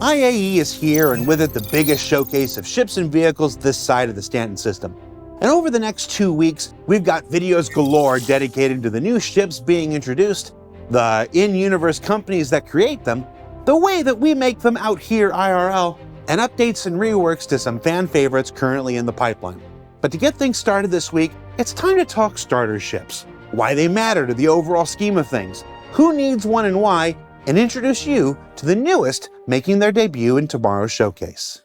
IAE is here, and with it the biggest showcase of ships and vehicles this side of the Stanton system. And over the next 2 weeks, we've got videos galore dedicated to the new ships being introduced, the in-universe companies that create them, the way that we make them out here IRL, and updates and reworks to some fan favorites currently in the pipeline. But to get things started this week, it's time to talk starter ships, why they matter to the overall scheme of things, who needs one and why, and introduce you to the newest making their debut in tomorrow's showcase.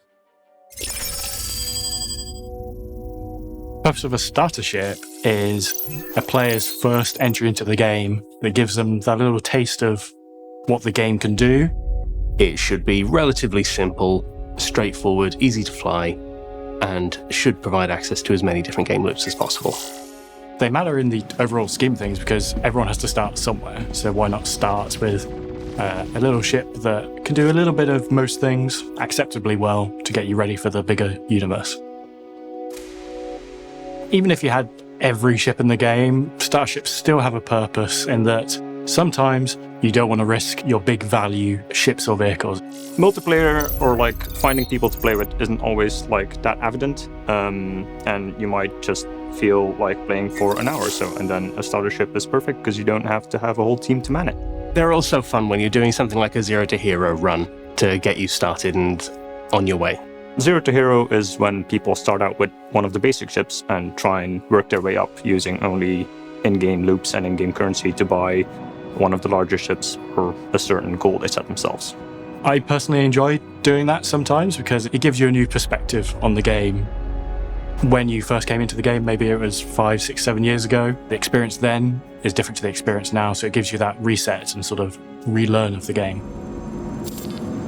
The purpose of a starter ship is a player's first entry into the game that gives them that little taste of what the game can do. It should be relatively simple, straightforward, easy to fly, and should provide access to as many different game loops as possible. They matter in the overall scheme of things because everyone has to start somewhere, so why not start with a little ship that can do a little bit of most things acceptably well to get you ready for the bigger universe. Even if you had every ship in the game, starships still have a purpose in that sometimes you don't want to risk your big value ships or vehicles. Multiplayer or like finding people to play with isn't always like that evident, and you might just feel like playing for an hour or so, and then a starter ship is perfect because you don't have to have a whole team to man it. They're also fun when you're doing something like a Zero to Hero run to get you started and on your way. Zero to Hero is when people start out with one of the basic ships and try and work their way up using only in-game loops and in-game currency to buy one of the larger ships for a certain goal they set themselves. I personally enjoy doing that sometimes because it gives you a new perspective on the game. When you first came into the game, maybe it was 5, 6, 7 years ago, the experience then is different to the experience now, so it gives you that reset and sort of relearn of the game.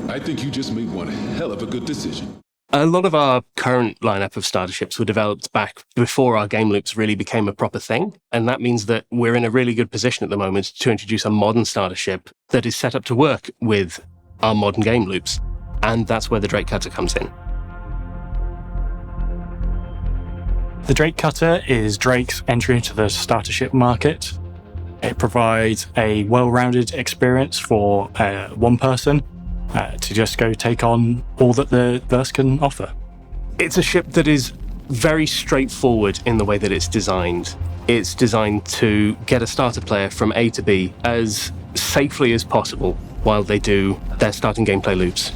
I think you just made one hell of a good decision. A lot of our current lineup of starter ships were developed back before our game loops really became a proper thing, and that means that we're in a really good position at the moment to introduce a modern starter ship that is set up to work with our modern game loops, and that's where the Drake Cutter comes in. The Drake Cutter is Drake's entry into the starter ship market. It provides a well-rounded experience for one person to just go take on all that the verse can offer. It's a ship that is very straightforward in the way that it's designed. It's designed to get a starter player from A to B as safely as possible while they do their starting gameplay loops.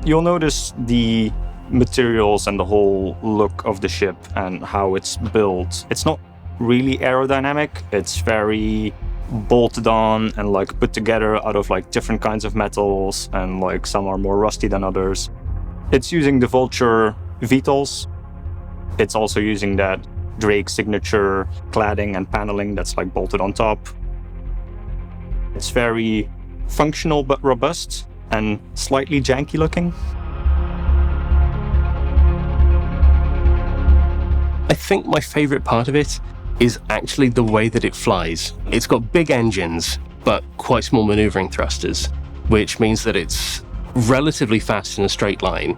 You'll notice the materials and the whole look of the ship and how it's built. It's not really aerodynamic. It's very bolted on and like put together out of like different kinds of metals, and like some are more rusty than others. It's using the Vulture VTOLs. It's also using that Drake signature cladding and paneling that's like bolted on top. It's very functional but robust and slightly janky looking. I think my favorite part of it is actually the way that it flies. It's got big engines, but quite small maneuvering thrusters, which means that it's relatively fast in a straight line.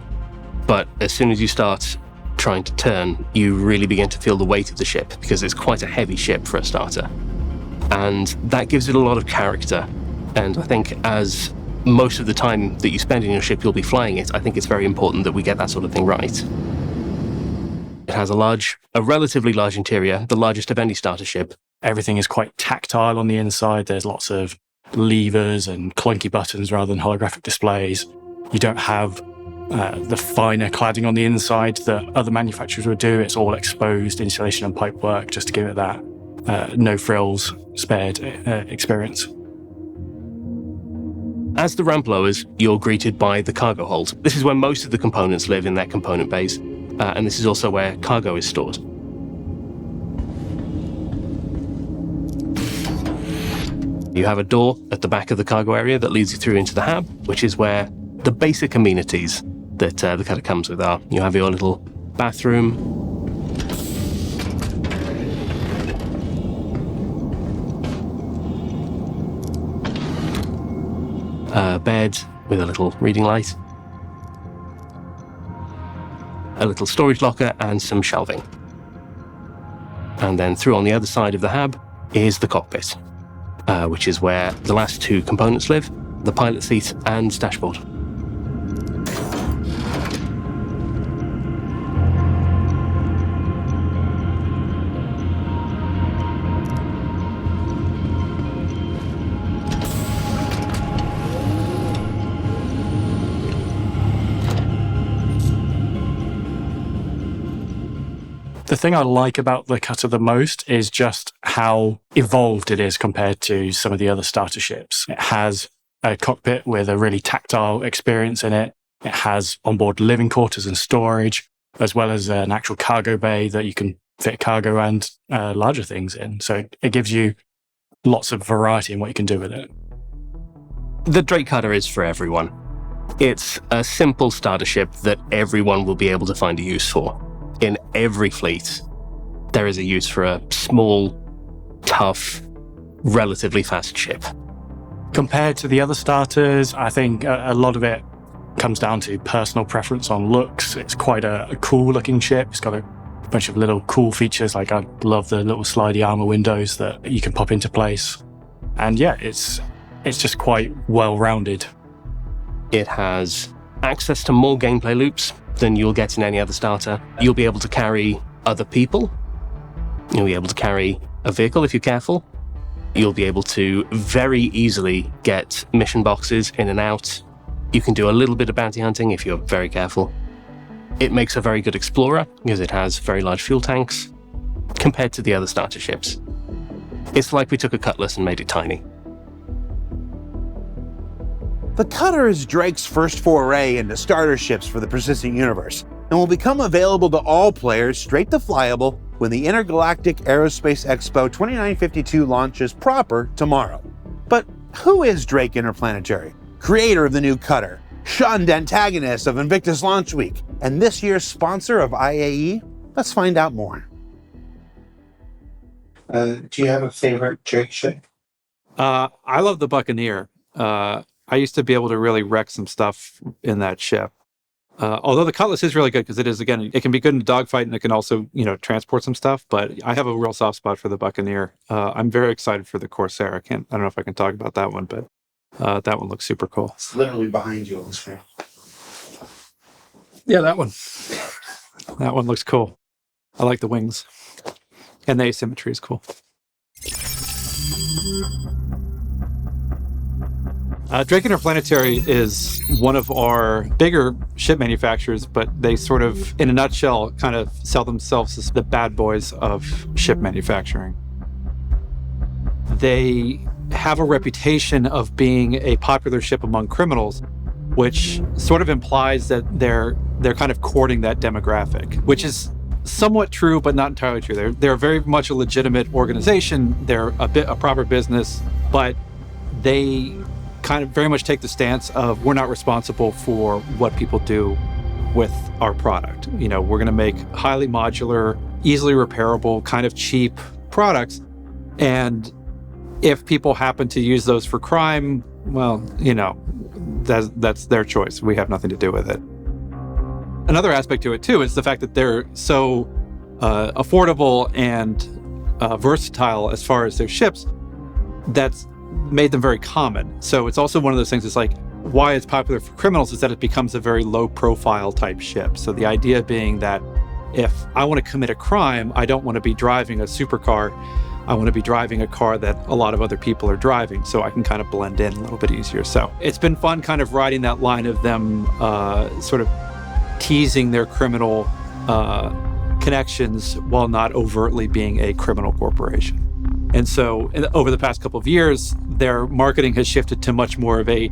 But as soon as you start trying to turn, you really begin to feel the weight of the ship because it's quite a heavy ship for a starter. And that gives it a lot of character. And I think as most of the time that you spend in your ship, you'll be flying it, I think it's very important that we get that sort of thing right. It has a relatively large interior, the largest of any starter ship. Everything is quite tactile on the inside. There's lots of levers and clunky buttons rather than holographic displays. You don't have the finer cladding on the inside that other manufacturers would do. It's all exposed insulation and pipework just to give it that no frills spared experience. As the ramp lowers, you're greeted by the cargo hold. This is where most of the components live in their component bays. And this is also where cargo is stored. You have a door at the back of the cargo area that leads you through into the hab, which is where the basic amenities that the cutter comes with are. You have your little bathroom, bed with a little reading light, a little storage locker and some shelving. And then through on the other side of the hab is the cockpit, which is where the last two components live, the pilot seat and dashboard. The thing I like about the Cutter the most is just how evolved it is compared to some of the other starter ships. It has a cockpit with a really tactile experience in it. It has onboard living quarters and storage, as well as an actual cargo bay that you can fit cargo and larger things in. So it gives you lots of variety in what you can do with it. The Drake Cutter is for everyone. It's a simple starter ship that everyone will be able to find a use for. In every fleet, there is a use for a small, tough, relatively fast ship. Compared to the other starters, I think a lot of it comes down to personal preference on looks. It's quite a cool looking ship. It's got a bunch of little cool features, like I love the little slidey armor windows that you can pop into place. And yeah, it's just quite well-rounded. It has access to more gameplay loops than you'll get in any other starter. You'll be able to carry other people. You'll be able to carry a vehicle if you're careful. You'll be able to very easily get mission boxes in and out. You can do a little bit of bounty hunting if you're very careful. It makes a very good explorer because it has very large fuel tanks compared to the other starter ships. It's like we took a Cutlass and made it tiny. The Cutter is Drake's first foray into starter ships for the persistent universe, and will become available to all players straight to flyable when the Intergalactic Aerospace Expo 2952 launches proper tomorrow. But who is Drake Interplanetary, creator of the new Cutter, shunned antagonist of Invictus Launch Week, and this year's sponsor of IAE? Let's find out more. Do you have a favorite Drake ship? I love the Buccaneer. I used to be able to really wreck some stuff in that ship. Although the Cutlass is really good because it is, again, it can be good in a dogfight and it can also, transport some stuff. But I have a real soft spot for the Buccaneer. I'm very excited for the Corsair. I don't know if I can talk about that one, but that one looks super cool. It's literally behind you on the screen. Yeah, that one. That one looks cool. I like the wings. And the asymmetry is cool. Drake Interplanetary is one of our bigger ship manufacturers, but they sort of, in a nutshell, kind of sell themselves as the bad boys of ship manufacturing. They have a reputation of being a popular ship among criminals, which sort of implies that they're kind of courting that demographic, which is somewhat true, but not entirely true. They're very much a legitimate organization. They're a proper business, but they kind of very much take the stance of we're not responsible for what people do with our product. We're going to make highly modular, easily repairable, kind of cheap products. And if people happen to use those for crime, well, that's their choice. We have nothing to do with it. Another aspect to it, too, is the fact that they're so affordable and versatile as far as their ships. That's made them very common. So it's also one of those things, it's like, why it's popular for criminals is that it becomes a very low profile type ship. So the idea being that if I want to commit a crime, I don't want to be driving a supercar. I want to be driving a car that a lot of other people are driving, so I can kind of blend in a little bit easier. So it's been fun kind of riding that line of them sort of teasing their criminal connections while not overtly being a criminal corporation. And so over the past couple of years, their marketing has shifted to much more of a,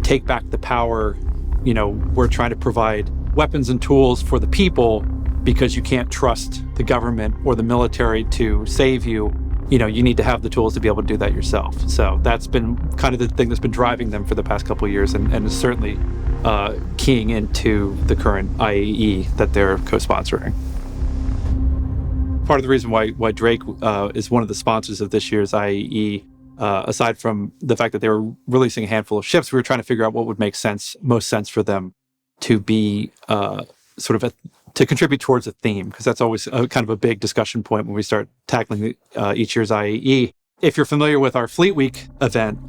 take back the power. We're trying to provide weapons and tools for the people because you can't trust the government or the military to save you. You need to have the tools to be able to do that yourself. So that's been kind of the thing that's been driving them for the past couple of years and is certainly keying into the current IAE that they're co-sponsoring. Part of the reason why Drake is one of the sponsors of this year's IAE, aside from the fact that they were releasing a handful of ships, we were trying to figure out what would make most sense for them to be to contribute towards a theme, because that's always kind of a big discussion point when we start tackling each year's IAE. If you're familiar with our Fleet Week event,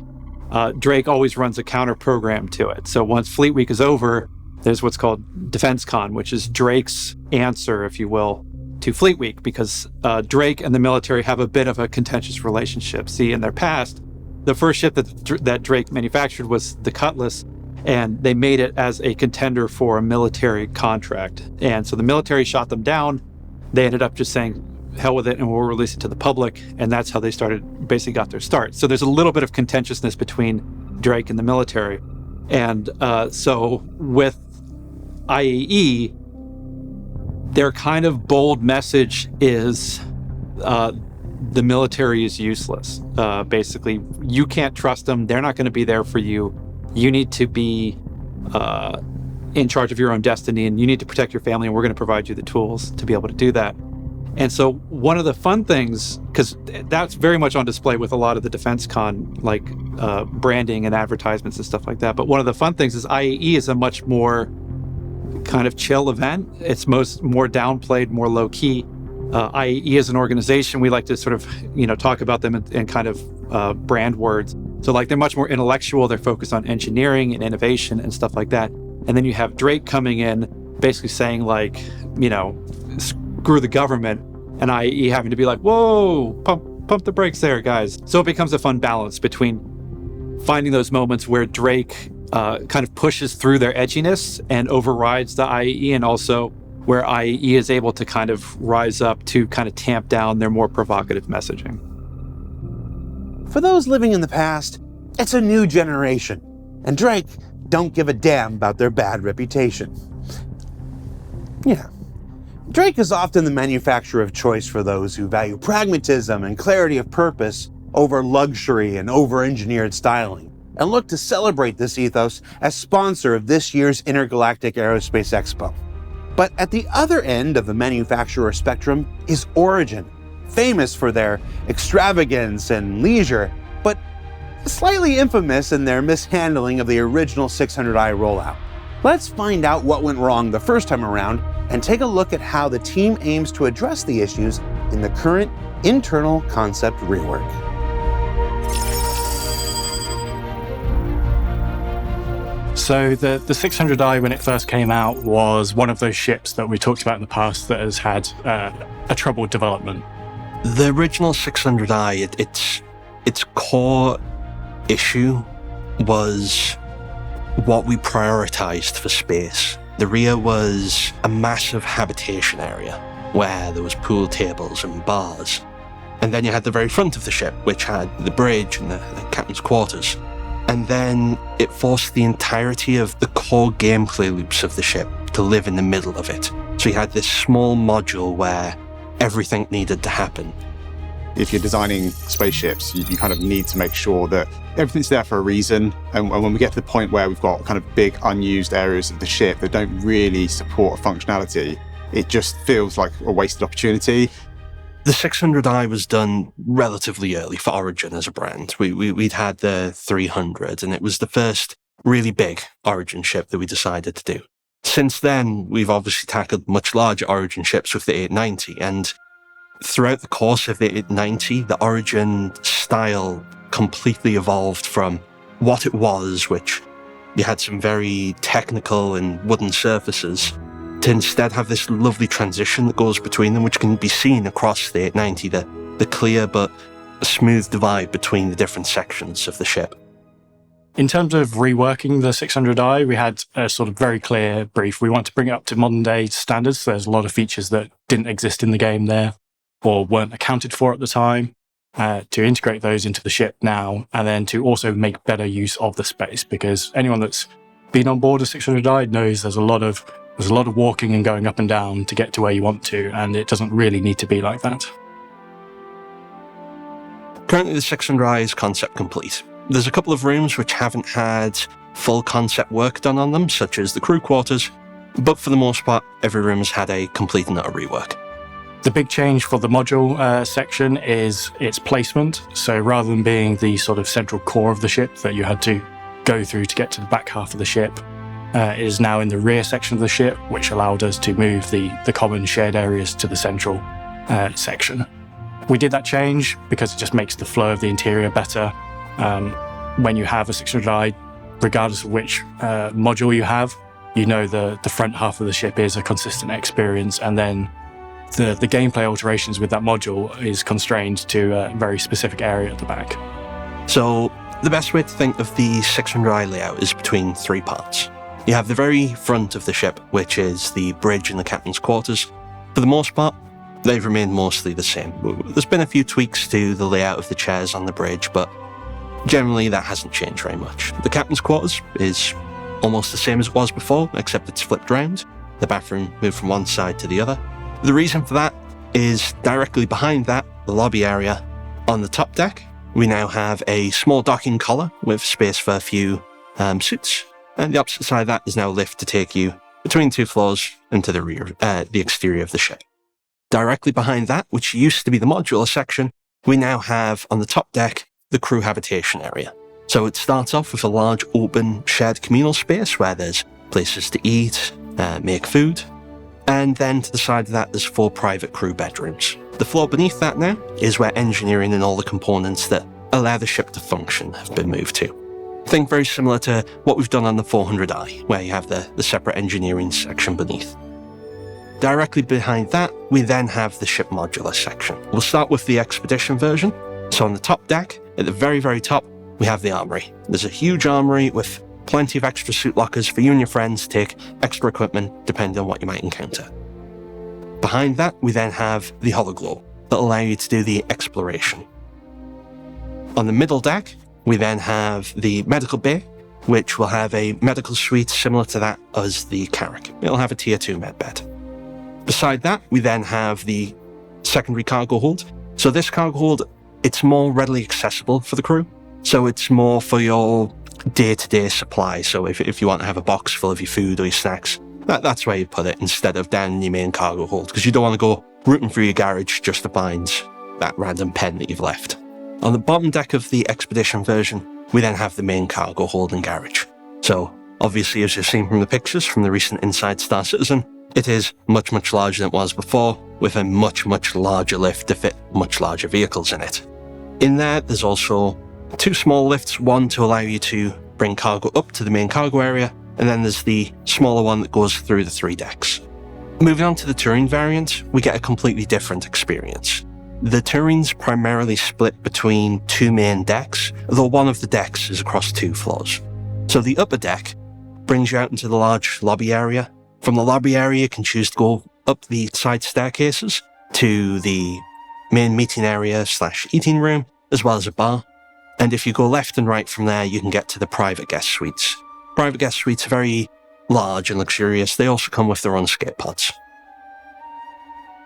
Drake always runs a counter program to it. So once Fleet Week is over, there's what's called Defense Con, which is Drake's answer, if you will, to Fleet Week, because Drake and the military have a bit of a contentious relationship. See, in their past, the first ship that Drake manufactured was the Cutlass, and they made it as a contender for a military contract. And so the military shot them down. They ended up just saying, hell with it, and we'll release it to the public. And that's how they basically got their start. So there's a little bit of contentiousness between Drake and the military. And so with IAE, their kind of bold message is the military is useless. Basically, you can't trust them. They're not going to be there for you. You need to be in charge of your own destiny, and you need to protect your family, and we're going to provide you the tools to be able to do that. And so one of the fun things, because that's very much on display with a lot of the Defense Con, like branding and advertisements and stuff like that. But one of the fun things is IAE is a much more kind of chill event. It's more downplayed, more low key. IAE as an organization, we like to sort of, talk about them in kind of brand words. So like they're much more intellectual. They're focused on engineering and innovation and stuff like that. And then you have Drake coming in, basically saying like, screw the government, and IAE having to be like, whoa, pump the brakes there, guys. So it becomes a fun balance between finding those moments where Drake kind of pushes through their edginess and overrides the IAE, and also where IAE is able to kind of rise up to kind of tamp down their more provocative messaging. For those living in the past, it's a new generation, and Drake don't give a damn about their bad reputation. Yeah. Drake is often the manufacturer of choice for those who value pragmatism and clarity of purpose over luxury and over-engineered styling, and look to celebrate this ethos as sponsor of this year's Intergalactic Aerospace Expo. But at the other end of the manufacturer spectrum is Origin, famous for their extravagance and leisure, but slightly infamous in their mishandling of the original 600i rollout. Let's find out what went wrong the first time around and take a look at how the team aims to address the issues in the current internal concept rework. So the 600i, when it first came out, was one of those ships that we talked about in the past that has had a troubled development. The original 600i, its core issue was what we prioritized for space. The rear was a massive habitation area where there was pool tables and bars. And then you had the very front of the ship, which had the bridge and the captain's quarters. And then it forced the entirety of the core gameplay loops of the ship to live in the middle of it. So you had this small module where everything needed to happen. If you're designing spaceships, you kind of need to make sure that everything's there for a reason. And when we get to the point where we've got kind of big unused areas of the ship that don't really support a functionality, it just feels like a wasted opportunity. The 600i was done relatively early for Origin as a brand. We'd had the 300, and it was the first really big Origin ship that we decided to do. Since then, we've obviously tackled much larger Origin ships with the 890, and throughout the course of the 890, the Origin style completely evolved from what it was, which you had some very technical and wooden surfaces, to instead have this lovely transition that goes between them, which can be seen across the 890, the clear but smooth divide between the different sections of the ship. In terms of reworking the 600i, we had a sort of very clear brief. We want to bring it up to modern day standards. So there's a lot of features that didn't exist in the game there or weren't accounted for at the time, to integrate those into the ship now, and then to also make better use of the space, because anyone that's been on board a 600i knows there's a lot of walking and going up and down to get to where you want to, and it doesn't really need to be like that. Currently, the 600i is concept complete. There's a couple of rooms which haven't had full concept work done on them, such as the crew quarters, but for the most part, every room has had a complete and utter rework. The big change for the module section is its placement. So rather than being the sort of central core of the ship that you had to go through to get to the back half of the ship, it is now in the rear section of the ship, which allowed us to move the common shared areas to the central section. We did that change because it just makes the flow of the interior better. when you have a 600i, regardless of which module you have, you know the front half of the ship is a consistent experience, and then the gameplay alterations with that module is constrained to a very specific area at the back. So the best way to think of the 600i layout is between 3 parts. You have the very front of the ship, which is the bridge and the captain's quarters. For the most part, they've remained mostly the same. There's been a few tweaks to the layout of the chairs on the bridge, but generally that hasn't changed very much. The captain's quarters is almost the same as it was before, except it's flipped round. The bathroom moved from one side to the other. The reason for that is directly behind that, the lobby area. On the top deck, we now have a small docking collar with space for a few suits, and the opposite side of that is now a lift to take you between 2 floors into the rear, the exterior of the ship. Directly behind that, which used to be the modular section, we now have on the top deck the crew habitation area. So it starts off with a large open shared communal space where there's places to eat, make food, and then to the side of that there's 4 private crew bedrooms. The floor beneath that now is where engineering and all the components that allow the ship to function have been moved to. Think very similar to what we've done on the 400i, where you have the separate engineering section beneath. Directly behind that, we then have the ship modular section. We'll start with the expedition version. So on the top deck, at the very, very top, we have the armory. There's a huge armory with plenty of extra suit lockers for you and your friends to take extra equipment depending on what you might encounter. Behind that, we then have the hologlow that will allow you to do the exploration. On the middle deck, we then have the medical bay, which will have a medical suite similar to that as the Carrack. It'll have a tier 2 med bed. Beside that, we then have the secondary cargo hold. So this cargo hold, it's more readily accessible for the crew. So it's more for your day-to-day supply. So if you want to have a box full of your food or your snacks, that's where you put it instead of down in your main cargo hold, because you don't want to go rooting through your garage just to find that random pen that you've left. On the bottom deck of the expedition version, we then have the main cargo hold and garage. So obviously, as you've seen from the pictures from the recent Inside Star Citizen, it is much, much larger than it was before, with a much, much larger lift to fit much larger vehicles in it. In there, there's also 2 small lifts, one to allow you to bring cargo up to the main cargo area, and then there's the smaller one that goes through the 3 decks. Moving on to the touring variant, we get a completely different experience. The touring's primarily split between 2 main decks, though one of the decks is across 2 floors. So the upper deck brings you out into the large lobby area. From the lobby area, you can choose to go up the side staircases to the main meeting area / eating room, as well as a bar. And if you go left and right from there, you can get to the private guest suites. Private guest suites are very large and luxurious. They also come with their own skate pods.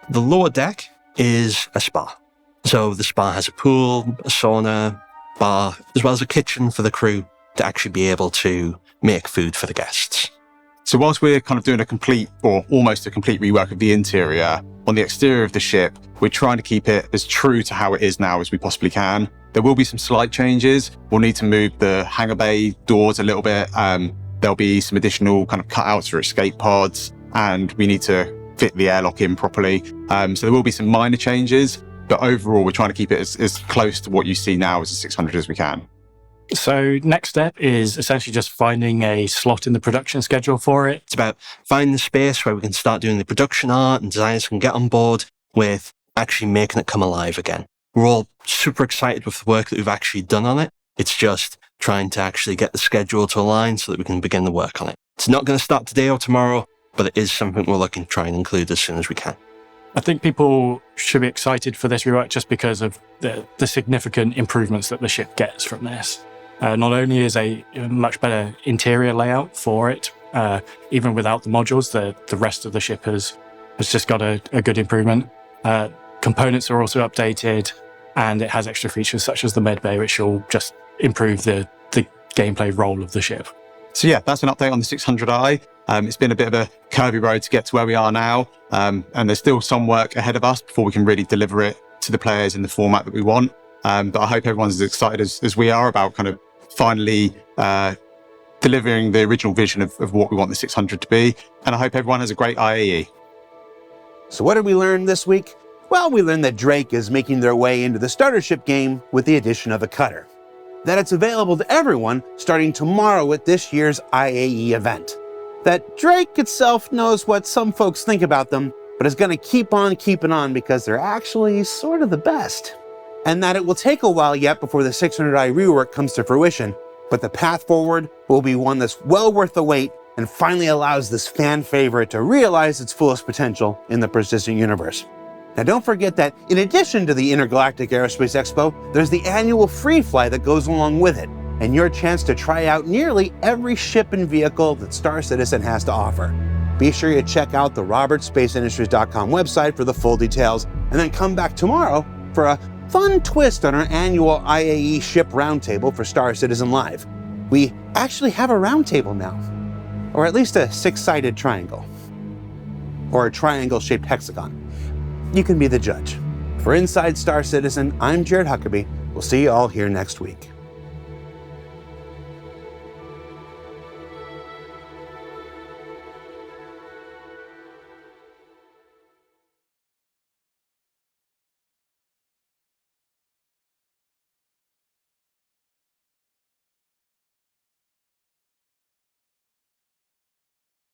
The lower deck is a spa. So the spa has a pool, a sauna, bar, as well as a kitchen for the crew to actually be able to make food for the guests. So whilst we're kind of doing a complete or almost a complete rework of the interior, on the exterior of the ship, we're trying to keep it as true to how it is now as we possibly can. There will be some slight changes. We'll need to move the hangar bay doors a little bit. There'll be some additional kind of cutouts for escape pods, and we need to fit the airlock in properly. So there will be some minor changes, but overall we're trying to keep it as close to what you see now as a 600 as we can. So next step is essentially just finding a slot in the production schedule for it. It's about finding the space where we can start doing the production art and designers can get on board with actually making it come alive again. We're all super excited with the work that we've actually done on it. It's just trying to actually get the schedule to align so that we can begin the work on it. It's not going to start today or tomorrow, but it is something we're looking to try and include as soon as we can. I think people should be excited for this rework just because of the significant improvements that the ship gets from this. Not only is a much better interior layout for it, even without the modules, the rest of the ship has just got a good improvement. Components are also updated, and it has extra features such as the med bay, which will just improve the gameplay role of the ship. So yeah, that's an update on the 600i. It's been a bit of a curvy road to get to where we are now, and there's still some work ahead of us before we can really deliver it to the players in the format that we want. But I hope everyone's as excited as we are about kind of finally delivering the original vision of what we want the 600 to be. And I hope everyone has a great IAE. So what did we learn this week? Well, we learned that Drake is making their way into the starter ship game with the addition of a cutter. that it's available to everyone starting tomorrow at this year's IAE event. That Drake itself knows what some folks think about them, but is going to keep on keeping on because they're actually sort of the best. And that it will take a while yet before the 600i rework comes to fruition, but the path forward will be one that's well worth the wait and finally allows this fan favorite to realize its fullest potential in the persistent universe. Now don't forget that in addition to the Intergalactic Aerospace Expo, there's the annual free fly that goes along with it, and your chance to try out nearly every ship and vehicle that Star Citizen has to offer. Be sure you check out the robertspaceindustries.com website for the full details, and then come back tomorrow for a fun twist on our annual IAE ship roundtable for Star Citizen Live. We actually have a roundtable now, or at least a six-sided triangle, or a triangle-shaped hexagon. You can be the judge. For Inside Star Citizen, I'm Jared Huckabee. We'll see you all here next week.